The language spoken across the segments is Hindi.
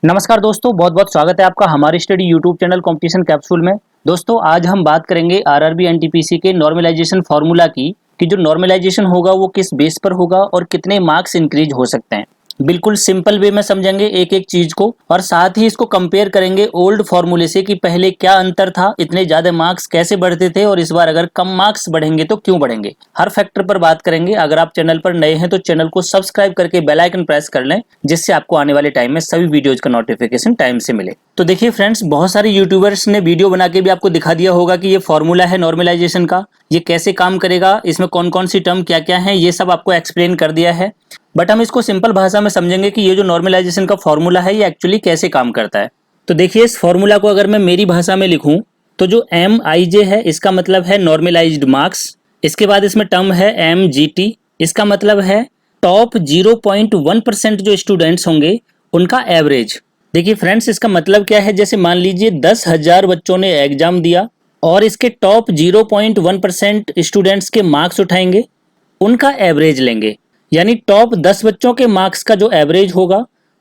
नमस्कार दोस्तों, बहुत बहुत स्वागत है आपका हमारे study YouTube channel competition capsule में। दोस्तों आज हम बात करेंगे आरआरबी एनटीपीसी के नॉर्मलाइजेशन फार्मूला की कि जो नॉर्मलाइजेशन होगा वो किस बेस पर होगा और कितने मार्क्स इंक्रीज हो सकते हैं। बिल्कुल सिंपल वे में समझेंगे एक एक चीज को और साथ ही इसको कंपेयर करेंगे ओल्ड फार्मूले से कि पहले क्या अंतर था, इतने ज्यादा मार्क्स कैसे बढ़ते थे और इस बार अगर कम मार्क्स बढ़ेंगे तो क्यों बढ़ेंगे। हर फैक्टर पर बात करेंगे। अगर आप चैनल पर नए हैं तो चैनल को सब्सक्राइब करके बेल आइकन प्रेस कर लें, जिससे आपको आने वाले टाइम में सभी वीडियोज का नोटिफिकेशन टाइम से मिले। तो देखिए फ्रेंड्स, बहुत सारे यूट्यूबर्स ने वीडियो बना के भी आपको दिखा दिया होगा कि ये फॉर्मूला है नॉर्मलाइजेशन का, ये कैसे काम करेगा, इसमें कौन कौन सी टर्म क्या क्या है, ये सब आपको एक्सप्लेन कर दिया है। बट हम इसको सिंपल भाषा में समझेंगे कि ये जो नॉर्मलाइजेशन का फॉर्मूला है ये एक्चुअली कैसे काम करता है। तो देखिए, इस फॉर्मूला को अगर मैं मेरी भाषा में लिखूं तो जो एम आई जे है इसका मतलब है नॉर्मलाइज्ड मार्क्स। इसके बाद इसमें टर्म है एम जी टी, इसका मतलब है टॉप 0.1% जो स्टूडेंट्स होंगे उनका एवरेज। देखिए फ्रेंड्स, इसका मतलब क्या है, जैसे मान लीजिए 10,000 बच्चों ने एग्जाम दिया और इसके टॉप 0.1% स्टूडेंट्स के मार्क्स उठाएंगे, उनका एवरेज लेंगे। यानी टॉप 10 बच्चों के मार्क्स का जो एवरेज होगा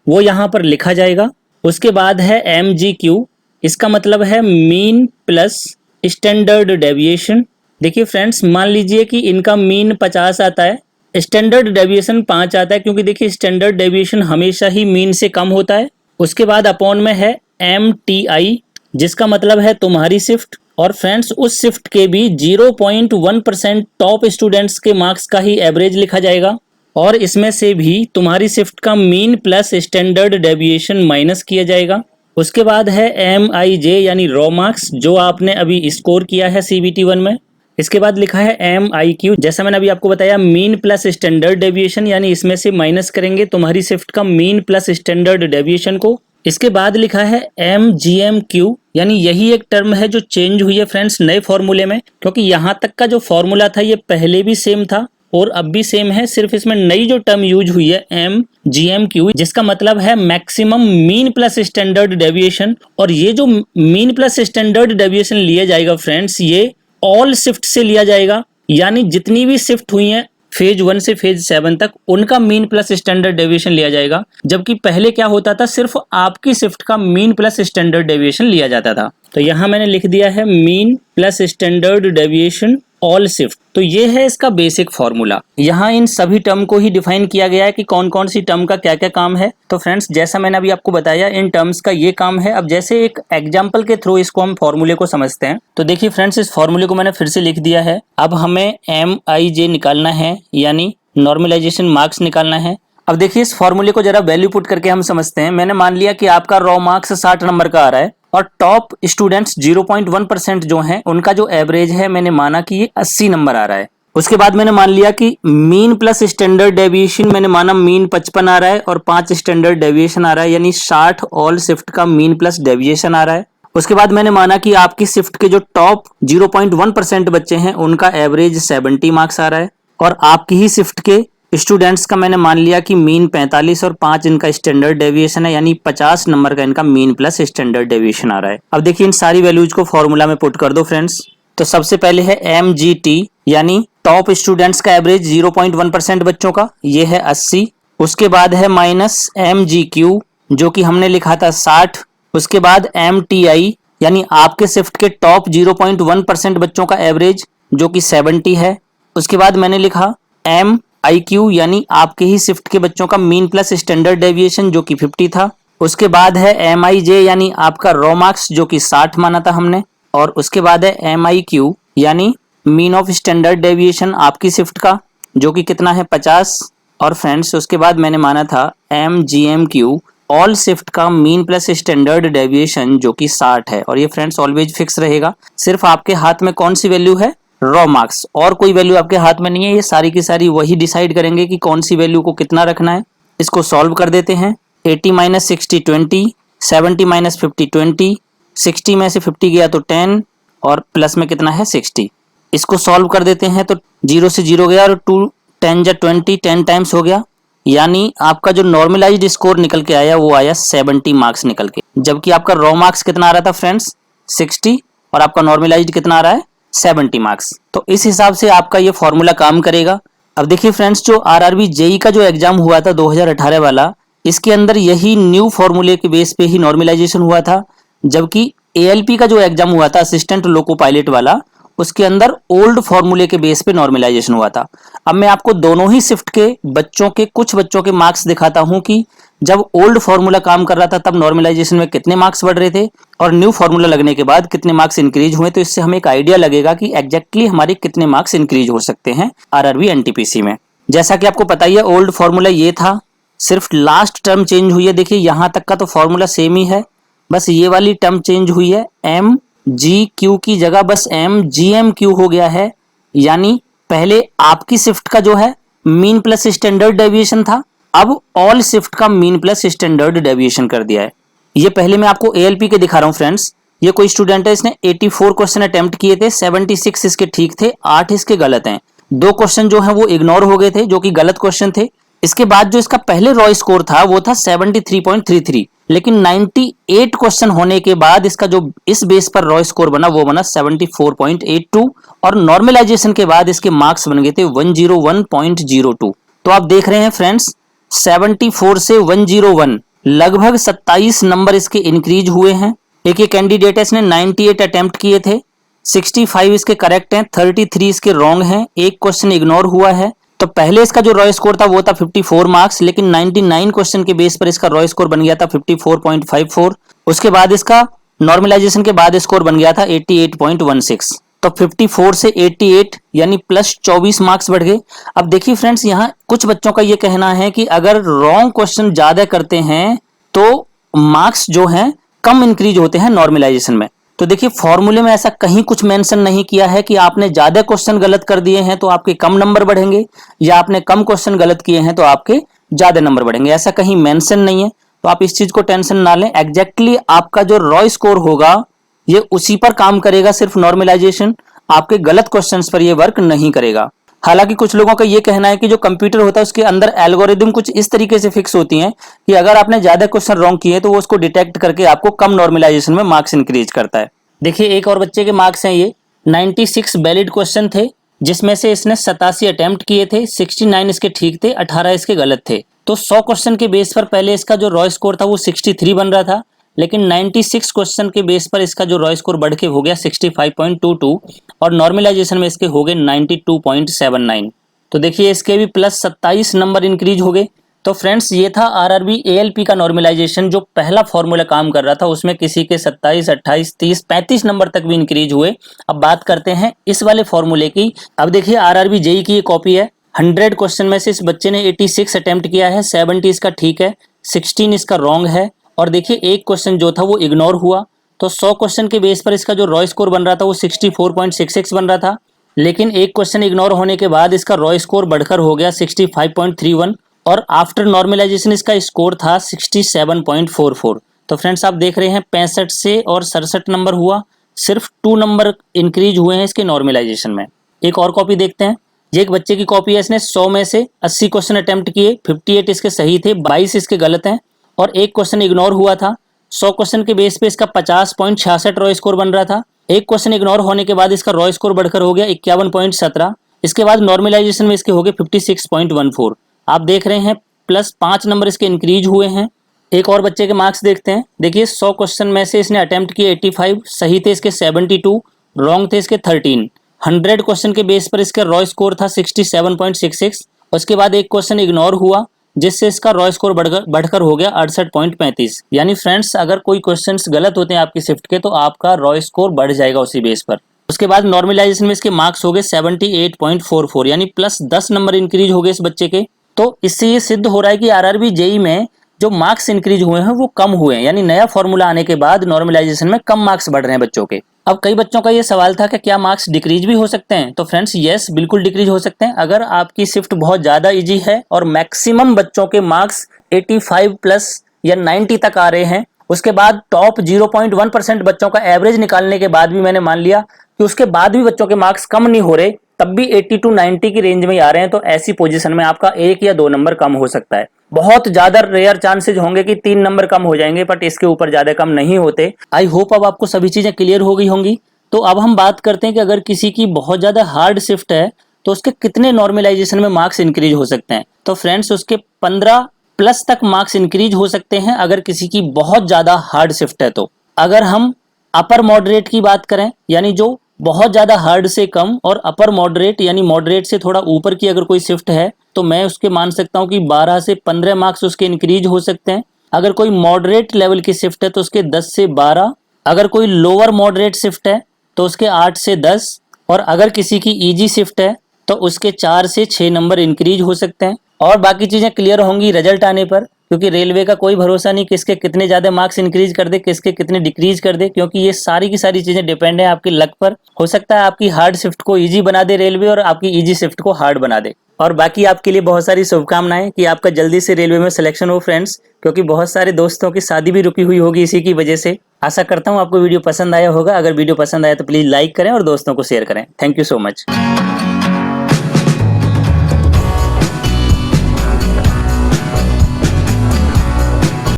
वो यहाँ पर लिखा जाएगा। उसके बाद है एम जी क्यू, इसका मतलब है मीन प्लस स्टैंडर्ड डेविएशन। देखिए फ्रेंड्स, मान लीजिए कि इनका मीन 50 आता है, स्टैंडर्ड डेविएशन 5 आता है, क्योंकि देखिए स्टैंडर्ड डेविएशन हमेशा ही मीन से कम होता है। उसके बाद अपॉन में है एम टी आई, जिसका मतलब है तुम्हारी शिफ्ट। और फ्रेंड्स, उस शिफ्ट के भी 0.1% टॉप स्टूडेंट्स के मार्क्स का ही एवरेज लिखा जाएगा और इसमें से भी तुम्हारी शिफ्ट का mean plus standard deviation minus किया जाएगा। उसके बाद है एम आई जे यानी रॉ मार्क्स, जो आपने अभी स्कोर किया है सीबीटी 1 में। इसके बाद लिखा है एम आई क्यू, जैसा मैंने अभी आपको बताया मीन प्लस स्टैंडर्ड डेविएशन, यानी इसमें से माइनस करेंगे तुम्हारी शिफ्ट का मीन प्लस स्टैंडर्ड डेविएशन को। इसके बाद लिखा है एम जी एम क्यू, यानी यही एक टर्म है जो चेंज हुई है फ्रेंड्स नए फॉर्मूले में, क्योंकि यहाँ तक का जो फॉर्मूला था ये पहले भी सेम था और अब भी सेम है, सिर्फ इसमें नई जो टर्म यूज हुई है एम जी एम क्यू, जिसका मतलब है maximum mean plus standard deviation. और ये जो मीन प्लस स्टैंडर्ड डेविएशन लिया जाएगा फ्रेंड्स, ये ऑल शिफ्ट से लिया जाएगा, यानी जितनी भी शिफ्ट हुई है फेज 1 से फेज 7 तक उनका मीन प्लस स्टैंडर्ड डेविएशन लिया जाएगा। जबकि पहले क्या होता था, सिर्फ आपकी शिफ्ट का मीन प्लस स्टैंडर्ड डेविएशन लिया जाता था। तो यहाँ मैंने लिख दिया है mean plus standard deviation all shift. तो ये है इसका बेसिक फॉर्मूला। यहाँ इन सभी टर्म को ही डिफाइन किया गया है कि कौन कौन सी टर्म का क्या क्या काम है। तो फ्रेंड्स, जैसा मैंने अभी आपको बताया, इन टर्म्स का ये काम है। अब जैसे एक एग्जांपल के थ्रू इसको हम फॉर्मूले को समझते हैं। तो देखिए फ्रेंड्स, इस फॉर्मूले को मैंने फिर से लिख दिया है। अब हमें एम आई जे निकालना है, यानी नॉर्मलाइजेशन मार्क्स निकालना है। अब देखिए, इस फॉर्मूले को जरा वैल्यू पुट करके हम समझते हैं। मैंने मान लिया कि आपका रॉ मार्क्स 60 नंबर का आ रहा है और टॉप स्टूडेंट्स 0.1% जो हैं उनका जो एवरेज है मैंने माना कि ये 80 नंबर आ रहा है। उसके बाद मैंने मान लिया कि मीन प्लस स्टैंडर्ड डेविएशन मैंने माना मीन 55 आ रहा है और 5 स्टैंडर्ड डेविएशन आ रहा है, यानी 60 ऑल शिफ्ट का मीन प्लस डेविएशन आ रहा है। उसके बाद मैंने माना कि आपकी शिफ्ट के जो टॉप 0.1% बच्चे हैं उनका एवरेज 70 मार्क्स आ रहा है और आपकी ही शिफ्ट के स्टूडेंट्स का मैंने मान लिया कि मीन 45 और 5 इनका स्टैंडर्ड डेविएशन है, यानी 50 नंबर का इनका मीन प्लस स्टैंडर्ड डेविएशन आ रहा है। अब देखिए, इन सारी वैल्यूज को फॉर्मूला में पुट कर दो फ्रेंड्स। तो सबसे पहले है एम जी टी, यानी टॉप स्टूडेंट्स का एवरेज 0.1% बच्चों का, ये है 80। उसके बाद है माइनस एम जी क्यू, जो कि हमने लिखा था 60। उसके बाद एम टी आई, यानी आपके शिफ्ट के टॉप 0.1% बच्चों का एवरेज, जो कि 70 है। उसके बाद मैंने लिखा एम आई क्यू, यानी आपके ही शिफ्ट के बच्चों का मीन प्लस स्टैंडर्ड डेविएशन, जो कि 50 था। उसके बाद है एम आई जे, यानी आपका रॉ मार्क्स, जो कि 60 माना था हमने। और उसके बाद है एम आई क्यू, यानी मीन ऑफ स्टैंडर्ड डेविएशन आपकी शिफ्ट का, जो कि कितना है 50। और फ्रेंड्स, उसके बाद मैंने माना था M G M Q, all shift का मीन प्लस स्टैंडर्ड डेविएशन, जो कि 60 है। और ये फ्रेंड्स ऑलवेज फिक्स रहेगा। सिर्फ आपके हाथ में कौन सी वैल्यू है, रॉ मार्क्स, और कोई वैल्यू आपके हाथ में नहीं है। ये सारी की सारी वही डिसाइड करेंगे कि कौन सी वैल्यू को कितना रखना है। इसको सॉल्व कर देते हैं। 80 माइनस 60 20, 70 माइनस 50 20, 60 में से 50 गया तो 10 और प्लस में कितना है 60। इसको सॉल्व कर देते हैं तो 0 से 0 गया और 2 10 जा 20, 10 टाइम्स हो गया, यानी आपका जो नॉर्मलाइज्ड स्कोर निकल के आया वो आया 70 मार्क्स निकल के। जबकि आपका रॉ मार्क्स कितना आ रहा था फ्रेंड्स, 60, और आपका नॉर्मलाइज्ड कितना आ रहा है 70 मार्क्स। तो इस हिसाब से आपका ये फॉर्मूला काम करेगा। अब देखिए फ्रेंड्स, जो आरआरबी जेई का जो एग्जाम हुआ था 2018 वाला, इसके अंदर यही न्यू फॉर्मूले के बेस पे ही नॉर्मलाइजेशन हुआ था, जबकि एएलपी का जो एग्जाम हुआ था असिस्टेंट लोको पायलट वाला, उसके अंदर ओल्ड फॉर्मूले के बेस पे नॉर्मलाइजेशन हुआ था। अब मैं आपको दोनों ही शिफ्ट के बच्चों के कुछ बच्चों के मार्क्स दिखाता हूं कि जब ओल्ड फॉर्मूला काम कर रहा था तब नॉर्मलाइजेशन में कितने मार्क्स बढ़ रहे थे और न्यू फॉर्मूला लगने के बाद कितने मार्क्स इंक्रीज हुए। तो इससे हमें एक आइडिया लगेगा कि एग्जैक्टली हमारे कितने मार्क्स इंक्रीज हो सकते हैं आरआरबी एनटीपीसी में। जैसा कि आपको पता ही है, ओल्ड फॉर्मूला ये था, सिर्फ लास्ट टर्म चेंज हुई है। देखिए यहां तक का तो फॉर्मूला सेम ही है, बस ये वाली टर्म चेंज हुई है, एम जी क्यू की जगह बस एम जी एम क्यू हो गया है। यानी पहले आपकी शिफ्ट का जो है मीन प्लस स्टैंडर्ड डेविएशन था, अब ऑल शिफ्ट का मीन प्लस स्टैंडर्ड डेविएशन कर दिया है। ये पहले मैं आपको एएलपी के दिखा रहा हूं फ्रेंड्स। ये कोई स्टूडेंट है, इसने 84 क्वेश्चन अटेम्प्ट किए थे, 76 इसके ठीक थे, 8 इसके गलत हैं। 2 क्वेश्चन जो है वो इग्नोर हो गए थे जो कि गलत क्वेश्चन थे। इसके बाद जो इसका पहले रॉय स्कोर था वो था 73.33, लेकिन 98 क्वेश्चन होने के बाद इसका जो इस बेस पर रॉय स्कोर बना वो बना 74.82 और नॉर्मलाइजेशन के बाद इसके मार्क्स बन गए थे 101.02। तो आप देख रहे हैं फ्रेंड्स, 74 से 101 लगभग 27 नंबर इसके इंक्रीज हुए हैं। एक कैंडिडेट है, इसने 98 अटेम्प्ट किए थे, 65 इसके करेक्ट हैं, 33 इसके रॉन्ग हैं, एक क्वेश्चन इग्नोर हुआ है। तो पहले इसका जो रॉय स्कोर था वो था 54 मार्क्स, लेकिन 99 क्वेश्चन के बेस पर इसका रॉय स्कोर बन गया था 54.54। उसके बाद इसका नॉर्मलाइजेशन के बाद स्कोर बन गया था 88.16। तो 54 से 88 यानी प्लस 24 मार्क्स बढ़ गए। अब देखिए फ्रेंड्स, यहाँ कुछ बच्चों का ये कहना है कि अगर रॉन्ग क्वेश्चन ज्यादा करते हैं तो मार्क्स जो हैं कम इंक्रीज होते हैं नॉर्मलाइजेशन में। तो देखिए फॉर्मूले में ऐसा कहीं कुछ मेंशन नहीं किया है कि आपने ज्यादा क्वेश्चन गलत कर दिए हैं तो आपके कम नंबर बढ़ेंगे या आपने कम क्वेश्चन गलत किए हैं तो आपके ज्यादा नंबर बढ़ेंगे, ऐसा कहीं मेंशन नहीं है। तो आप इस चीज को टेंशन ना लें, एग्जैक्टली आपका जो रॉय स्कोर होगा ये उसी पर काम करेगा, सिर्फ नॉर्मलाइजेशन आपके गलत क्वेश्चंस पर ये वर्क नहीं करेगा। हालांकि कुछ लोगों का ये कहना है कि जो कंप्यूटर होता है उसके अंदर एल्गोरिदम कुछ इस तरीके से फिक्स होती हैं कि अगर आपने ज्यादा क्वेश्चन रॉन्ग किए तो वो उसको डिटेक्ट करके आपको कम नॉर्मलाइजेशन में मार्क्स इंक्रीज करता है। देखिए एक और बच्चे के मार्क्स हैं ये, 96 वैलिड क्वेश्चन थे जिसमें से इसने 87 अटेम्प्ट किए थे, 69 इसके ठीक थे, 18 इसके गलत थे। तो 100 क्वेश्चन के बेस पर पहले इसका जो रॉय स्कोर था वो 63 बन रहा था, लेकिन 96 क्वेश्चन के बेस पर इसका जो रॉय स्कोर बढ़ के हो गया 65.22 और नॉर्मलाइजेशन में इसके हो गए 92.79। तो देखिए इसके भी प्लस 27 नंबर इंक्रीज हो गए। तो फ्रेंड्स ये था आरआरबी एएलपी का नॉर्मलाइजेशन, जो पहला फॉर्मूला काम कर रहा था उसमें किसी के 27, 28, 30, 35 नंबर तक भी इंक्रीज हुए। अब बात करते हैं इस वाले फॉर्मूले की। अब देखिए आरआरबी जेई की ये कॉपी है, 100 क्वेश्चन में से इस बच्चे ने 86 अटेम्प्ट किया है, 70 इसका ठीक है, 16 इसका रॉन्ग है और देखिए एक क्वेश्चन जो था वो इग्नोर हुआ। तो 100 क्वेश्चन के बेस पर इसका जो रॉय स्कोर बन रहा था वो 64.66 बन रहा था, लेकिन एक क्वेश्चन इग्नोर होने के बाद इसका रॉय स्कोर बढ़कर हो गया 65.31 और आफ्टर नॉर्मलाइजेशन इसका स्कोर था 67.44। तो फ्रेंड्स आप देख रहे हैं 65 से और 67 नंबर हुआ, सिर्फ 2 नंबर इंक्रीज हुए हैं इसके नॉर्मलाइजेशन में। एक और कॉपी देखते हैं, ये एक बच्चे की कॉपी है, इसने 100 में से 80 क्वेश्चन अटेम्प्ट किए, 58 इसके सही थे, 22 इसके गलत हैं और एक क्वेश्चन इग्नोर हुआ था। 100 क्वेश्चन के बेस पे इसका 50.66 रॉय स्कोर बन रहा था, एक क्वेश्चन इग्नोर होने के बाद इसका रॉय स्कोर बढ़कर हो गया 51.17। इसके बाद नॉर्मलाइजेशन में इसके हो गए 56.14। आप देख रहे हैं प्लस 5 नंबर इसके इंक्रीज हुए हैं। एक और बच्चे के मार्क्स देखते हैं, देखिए 100 क्वेश्चन में से इसने अटेम्प्ट किए 85, सही थे इसके 72, रॉन्ग थे इसके 13। 100 क्वेश्चन के बेस पर इसका रॉय स्कोर था 67.66। उसके बाद एक क्वेश्चन इग्नोर हुआ जिससे इसका रॉय स्कोर बढ़कर हो गया 68.35। यानी फ्रेंड्स अगर कोई क्वेश्चंस गलत होते हैं आपकी शिफ्ट के तो आपका रॉय स्कोर बढ़ जाएगा उसी बेस पर। उसके बाद नॉर्मलाइजेशन में इसके मार्क्स हो गए 78.44 यानी प्लस 10 नंबर इंक्रीज हो गए इस बच्चे के। तो इससे ये सिद्ध हो रहा है कि आरआरबी जेई में जो मार्क्स इंक्रीज हुए हैं वो कम हुए हैं, यानी नया फॉर्मूला आने के बाद नॉर्मलाइजेशन में कम मार्क्स बढ़ रहे हैं बच्चों के। अब कई बच्चों का ये सवाल था कि क्या मार्क्स डिक्रीज भी हो सकते हैं, तो फ्रेंड्स यस बिल्कुल डिक्रीज हो सकते हैं। अगर आपकी शिफ्ट बहुत ज्यादा इजी है और मैक्सिमम बच्चों के मार्क्स 85 प्लस या 90 तक आ रहे हैं, उसके बाद टॉप 0.1% बच्चों का एवरेज निकालने के बाद भी मैंने मान लिया कि उसके बाद भी बच्चों के मार्क्स कम नहीं हो रहे, तब भी 80 to 90 की रेंज में आ रहे हैं, तो ऐसी पोजीशन में आपका 1 या 2 नंबर कम हो सकता है। बहुत ज्यादा रेयर चांसेस होंगे कि 3 नंबर कम हो जाएंगे, बट इसके ऊपर ज्यादा कम नहीं होते। आई होप अब आपको सभी चीजें क्लियर हो गई होंगी। तो अब हम बात करते हैं कि अगर किसी की बहुत ज्यादा हार्ड शिफ्ट है तो उसके कितने नॉर्मलाइजेशन में मार्क्स इंक्रीज हो सकते हैं। तो फ्रेंड्स उसके 15 प्लस तक मार्क्स इंक्रीज हो सकते हैं अगर किसी की बहुत ज़्यादा हार्ड शिफ्ट है तो। अगर हम अपर मॉडरेट की बात करें, यानी जो बहुत ज़्यादा हार्ड से कम, और अपर मॉडरेट यानी मॉडरेट से थोड़ा ऊपर की अगर कोई शिफ्ट है तो मैं उसके मान सकता हूँ कि 12 से 15 मार्क्स उसके इंक्रीज हो सकते हैं। अगर कोई मॉडरेट लेवल की शिफ्ट है तो उसके 10 से 12। अगर कोई लोअर मॉडरेट शिफ्ट है तो उसके 8 से 10। और अगर किसी की ईजी शिफ्ट है तो उसके 4 से 6 नंबर इंक्रीज हो सकते हैं। और बाकी चीज़ें क्लियर होंगी रिजल्ट आने पर, क्योंकि रेलवे का कोई भरोसा नहीं किसके कितने ज़्यादा मार्क्स इंक्रीज कर दे, किसके कितने डिक्रीज कर दे, क्योंकि ये सारी की सारी चीज़ें डिपेंड है आपकी लक पर। हो सकता है आपकी हार्ड शिफ्ट को ईजी बना दे रेलवे और आपकी ईजी शिफ्ट को हार्ड बना दे। और बाकी आपके लिए बहुत सारी शुभकामनाएं कि आपका जल्दी से रेलवे में सिलेक्शन हो फ्रेंड्स, क्योंकि बहुत सारे दोस्तों की शादी भी रुकी हुई होगी इसी की वजह से। आशा करता हूँ आपको वीडियो पसंद आया होगा। अगर वीडियो पसंद आया तो प्लीज़ लाइक करें और दोस्तों को शेयर करें। Thank you so much.